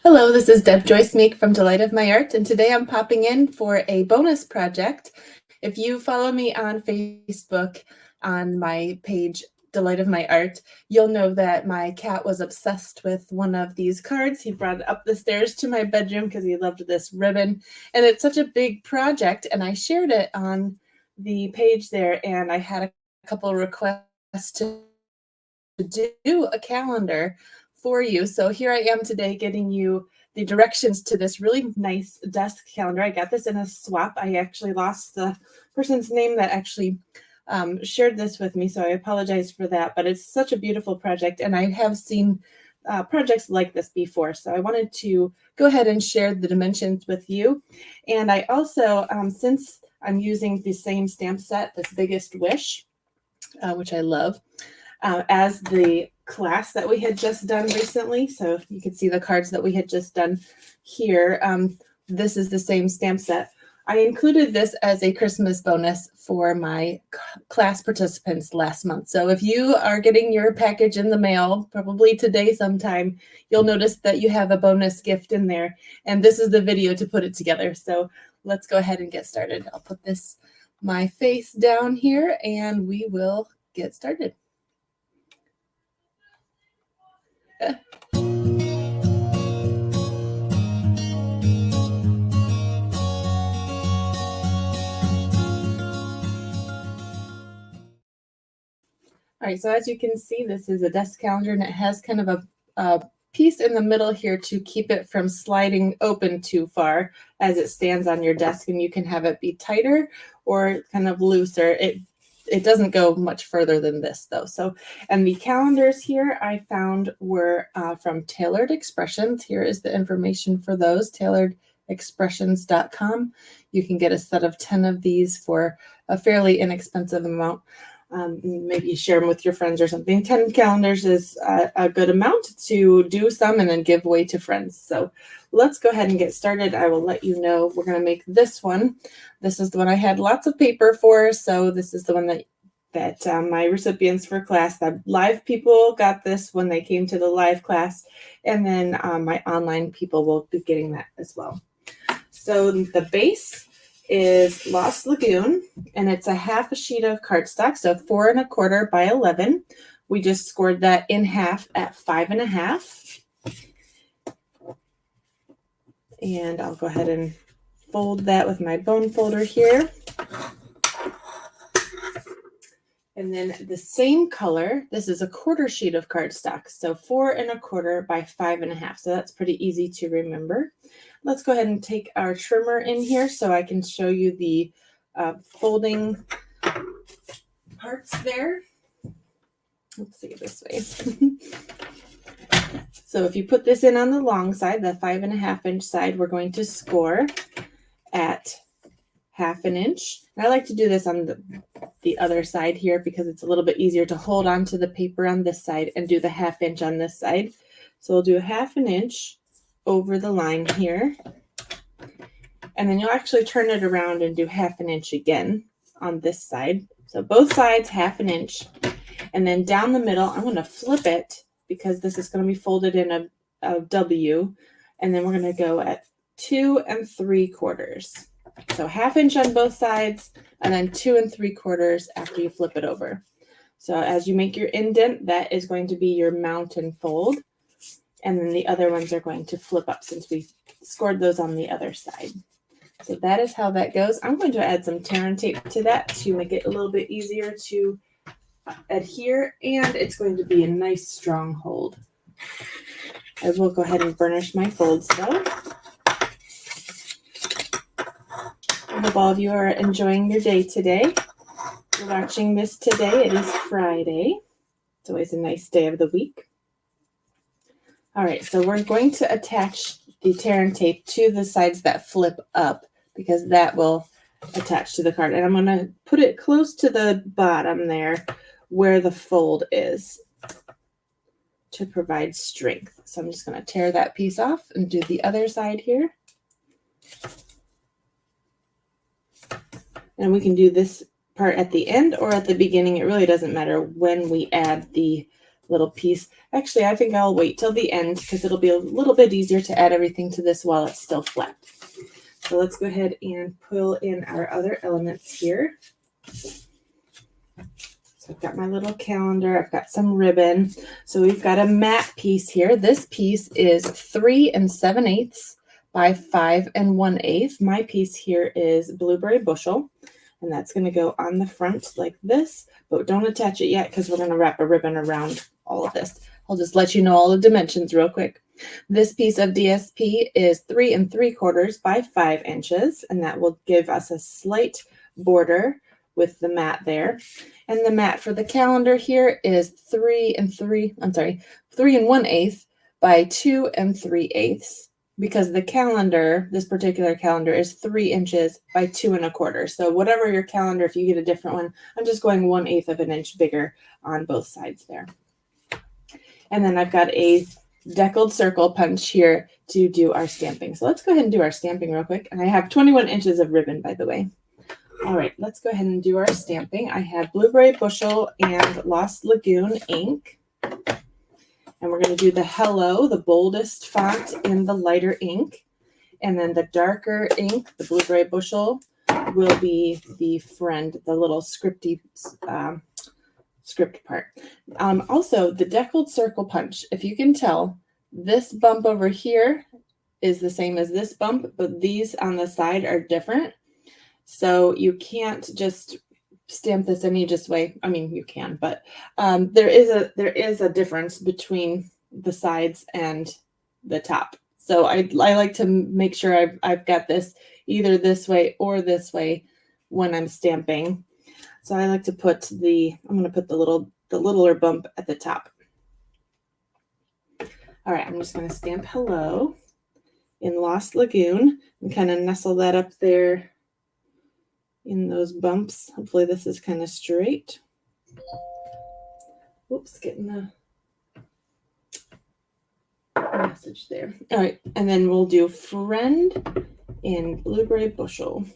Hello, this is Deb Joyce Meek from Delight of My Art, and today I'm popping in for a bonus project. If you follow me on Facebook on my page, Delight of My Art, you'll know that my cat was obsessed with one of these cards. He brought it up the stairs to my bedroom because he loved this ribbon, and it's such a big project, and I shared it on the page there, and I had a couple requests to do a calendar for you. So here I am today getting you the directions to this really nice desk calendar. I got this in a swap. I actually lost the person's name that actually shared this with me, so I apologize for that, but it's such a beautiful project, and I have seen projects like this before, so I wanted to go ahead and share the dimensions with you. And I also, since I'm using the same stamp set, this Biggest Wish, which I love, as the class that we had just done recently. So you can see the cards that we had just done here. This is the same stamp set. I included this as a Christmas bonus for my class participants last month. So if you are getting your package in the mail, probably today sometime, you'll notice that you have a bonus gift in there. And this is the video to put it together. So let's go ahead and get started. I'll put my face down here and we will get started. All right, so as you can see, this is a desk calendar, and it has kind of a piece in the middle here to keep it from sliding open too far as it stands on your desk, and you can have it be tighter or kind of looser. It doesn't go much further than this, though. So, and the calendars here I found were from Tailored Expressions. Here is the information for those, tailoredexpressions.com. You can get a set of 10 of these for a fairly inexpensive amount. Maybe share them with your friends or something. 10 calendars is a good amount to do some and then give away to friends. So let's go ahead and get started. I will let you know. We're going to make this one. This is the one I had lots of paper for. So this is the one that my recipients for class, the live people got this when they came to the live class. And then my online people will be getting that as well. So the base is Lost Lagoon, and it's a half a sheet of cardstock, so 4 1/4 by 11. We just scored that in half at 5 1/2. And I'll go ahead and fold that with my bone folder here. And then the same color, this is a 1/4 sheet of cardstock, so 4 1/4 by 5 1/2. So that's pretty easy to remember. Let's go ahead and take our trimmer in here so I can show you the folding parts there. Let's see it this way. So if you put this in on the long side, the 5 1/2 inch side, we're going to score at 1/2 inch. And I like to do this on the other side here because it's a little bit easier to hold onto the paper on this side and do the 1/2 inch on this side. So we'll do 1/2 inch over the line here, and then you'll actually turn it around and do 1/2 inch again on this side. So both sides 1/2 inch, and then down the middle I'm going to flip it because this is going to be folded in a W, and then we're going to go at 2 3/4. So 1/2 inch on both sides, and then 2 3/4 after you flip it over. So as you make your indent, that is going to be your mountain fold. And then the other ones are going to flip up since we scored those on the other side. So that is how that goes. I'm going to add some tear and tape to that to make it a little bit easier to adhere, and it's going to be a nice strong hold. I will go ahead and burnish my folds though. I hope all of you are enjoying your day today. You're watching this today. It is Friday. It's always a nice day of the week. All right, so we're going to attach the tear and tape to the sides that flip up because that will attach to the card. And I'm going to put it close to the bottom there where the fold is to provide strength. So I'm just going to tear that piece off and do the other side here. And we can do this part at the end or at the beginning. It really doesn't matter when we add the little piece. Actually, I think I'll wait till the end because it'll be a little bit easier to add everything to this while it's still flat. So let's go ahead and pull in our other elements here. So I've got my little calendar, I've got some ribbon. So we've got a mat piece here. This piece is 3 7/8 by 5 1/8. My piece here is blueberry bushel, and that's going to go on the front like this, but don't attach it yet because we're going to wrap a ribbon around all of this. I'll just let you know all the dimensions real quick. This piece of DSP is 3 3/4 by 5 inches, and that will give us a slight border with the mat there. And the mat for the calendar here is 3 1/8 by 2 3/8, because the calendar, this particular calendar, is 3 inches by 2 1/4. So whatever your calendar, if you get a different one, I'm just going 1/8 of an inch bigger on both sides there. And then I've got a deckled circle punch here to do our stamping. So let's go ahead and do our stamping real quick. And I have 21 inches of ribbon, by the way. All right, let's go ahead and do our stamping. I have Blueberry Bushel and Lost Lagoon ink. And we're going to do the Hello, the boldest font in the lighter ink. And then the darker ink, the Blueberry Bushel, will be the friend, the little scripty script part. Also, the deckled circle punch, if you can tell, this bump over here is the same as this bump, but these on the side are different. So you can't just stamp this any just way. I mean, you can, but there is a difference between the sides and the top. So I like to make sure I've got this either this way or this way when I'm stamping. So I like to put I'm going to put the littler bump at the top. All right, I'm just going to stamp Hello in Lost Lagoon and kind of nestle that up there in those bumps. Hopefully this is kind of straight. Whoops, getting the message there. All right, and then we'll do Friend in Blueberry Bushel.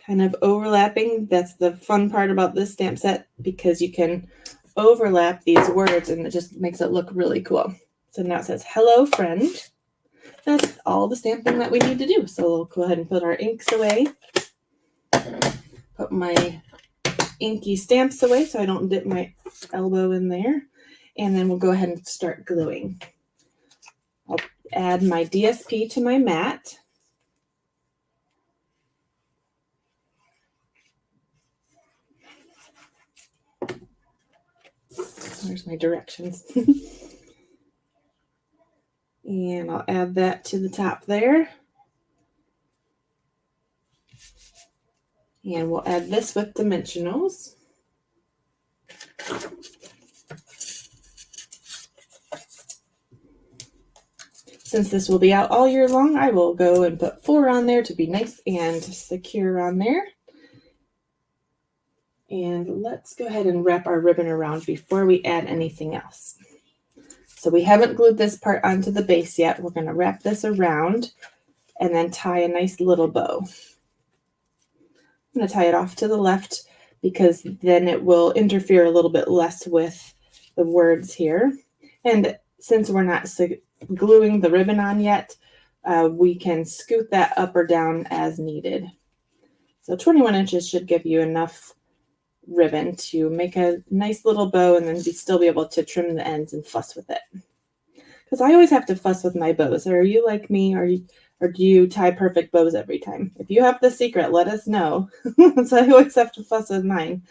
Kind of overlapping. That's the fun part about this stamp set, because you can overlap these words and it just makes it look really cool. So now it says Hello Friend. That's all the stamping that we need to do. So we'll go ahead and put our inks away. Put my inky stamps away so I don't dip my elbow in there. And then we'll go ahead and start gluing. I'll add my DSP to my mat. There's my directions. And I'll add that to the top there. And we'll add this with dimensionals. Since this will be out all year long, I will go and put 4 on there to be nice and secure on there. And let's go ahead and wrap our ribbon around before we add anything else. So we haven't glued this part onto the base yet. We're going to wrap this around and then tie a nice little bow. I'm going to tie it off to the left because then it will interfere a little bit less with the words here. And since we're not gluing the ribbon on yet, we can scoot that up or down as needed. So 21 inches should give you enough ribbon to make a nice little bow and then still be able to trim the ends and fuss with it. Because I always have to fuss with my bows. Are you like me, or do you tie perfect bows every time? If you have the secret, let us know. So I always have to fuss with mine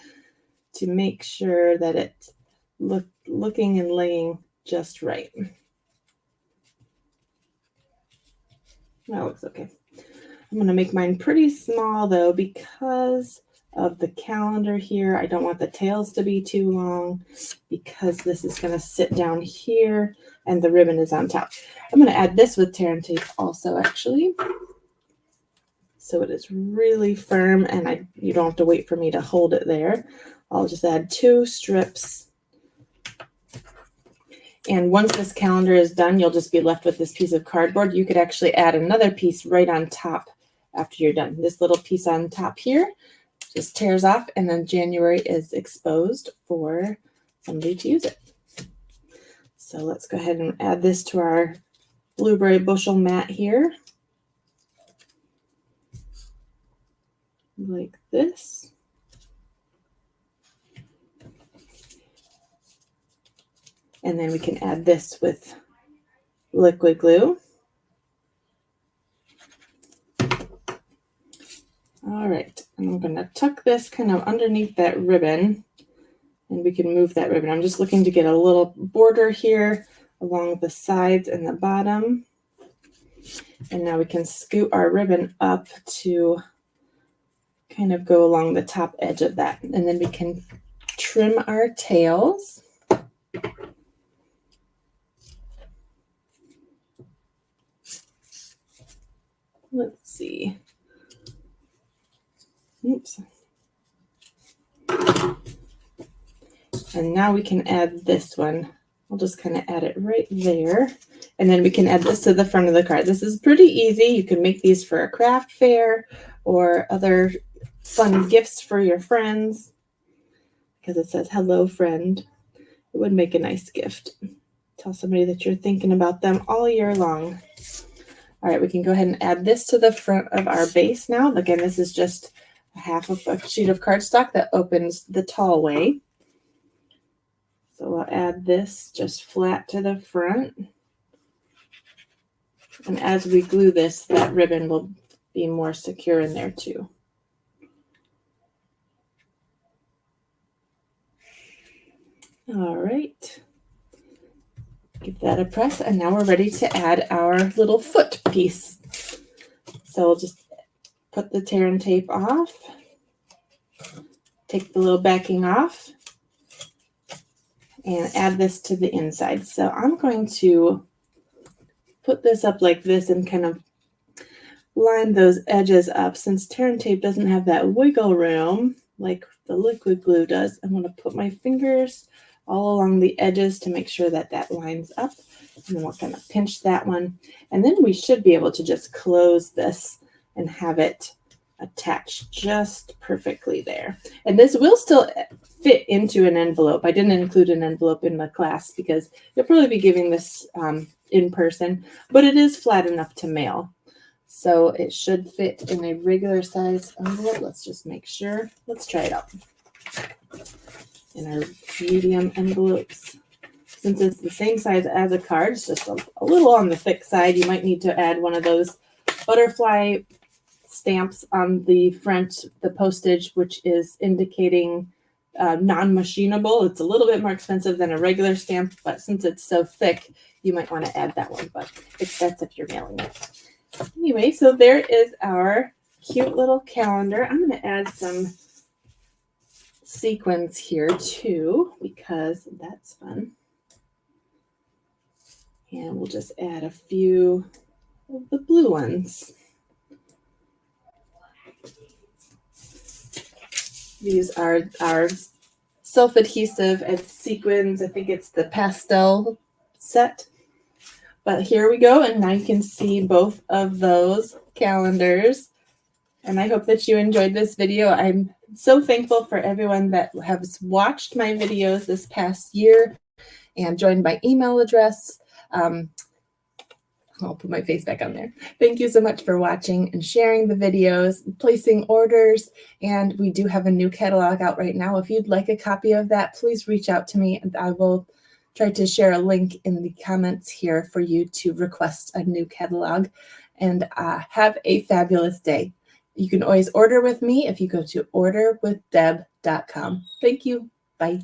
to make sure that it's looking and laying just right. That looks okay. I'm going to make mine pretty small though because of the calendar here. I don't want the tails to be too long because this is going to sit down here and the ribbon is on top. I'm going to add this with tear and tape also, actually, so it is really firm and you don't have to wait for me to hold it there. I'll just add 2 strips. And once this calendar is done, you'll just be left with this piece of cardboard. You could actually add another piece right on top after you're done. This little piece on top here just tears off, and then January is exposed for somebody to use it. So let's go ahead and add this to our blueberry bushel mat here. Like this. And then we can add this with liquid glue. All right, and I'm going to tuck this kind of underneath that ribbon, and we can move that ribbon. I'm just looking to get a little border here along the sides and the bottom. And now we can scoot our ribbon up to kind of go along the top edge of that. And then we can trim our tails. Let's see. Oops. And now we can add this one. I'll just kind of add it right there. And then we can add this to the front of the card. This is pretty easy. You can make these for a craft fair or other fun gifts for your friends, because it says, "Hello, friend." It would make a nice gift. Tell somebody that you're thinking about them all year long. All right, we can go ahead and add this to the front of our base now. Again, this is just half of a sheet of cardstock that opens the tall way. So we'll add this just flat to the front. And as we glue this, that ribbon will be more secure in there too. All right. Give that a press, and now we're ready to add our little foot piece. So we'll just put the tear and tape off, take the little backing off, and add this to the inside. So I'm going to put this up like this and kind of line those edges up. Since tear and tape doesn't have that wiggle room like the liquid glue does, I'm going to put my fingers all along the edges to make sure that that lines up. And then we're going to pinch that one. And then we should be able to just close this and have it attached just perfectly there. And this will still fit into an envelope. I didn't include an envelope in the class because you'll probably be giving this in person, but it is flat enough to mail. So it should fit in a regular size envelope. Let's just make sure. Let's try it out. In our medium envelopes. Since it's the same size as a card, it's just a little on the thick side. You might need to add one of those butterfly stamps on the front, the postage, which is indicating non-machinable. It's a little bit more expensive than a regular stamp, but since it's so thick, you might want to add that one, but that's if you're mailing it. Anyway, so there is our cute little calendar. I'm going to add some sequins here too, because that's fun. And we'll just add a few of the blue ones. These are our self-adhesive and sequins. I think it's the pastel set. But here we go, and now you can see both of those calendars. And I hope that you enjoyed this video. I'm so thankful for everyone that has watched my videos this past year and joined my email address. I'll put my face back on there. Thank you so much for watching and sharing the videos, placing orders, and we do have a new catalog out right now. If you'd like a copy of that, please reach out to me, and I will try to share a link in the comments here for you to request a new catalog. And have a fabulous day. You can always order with me if you go to orderwithdeb.com. Thank you. Bye.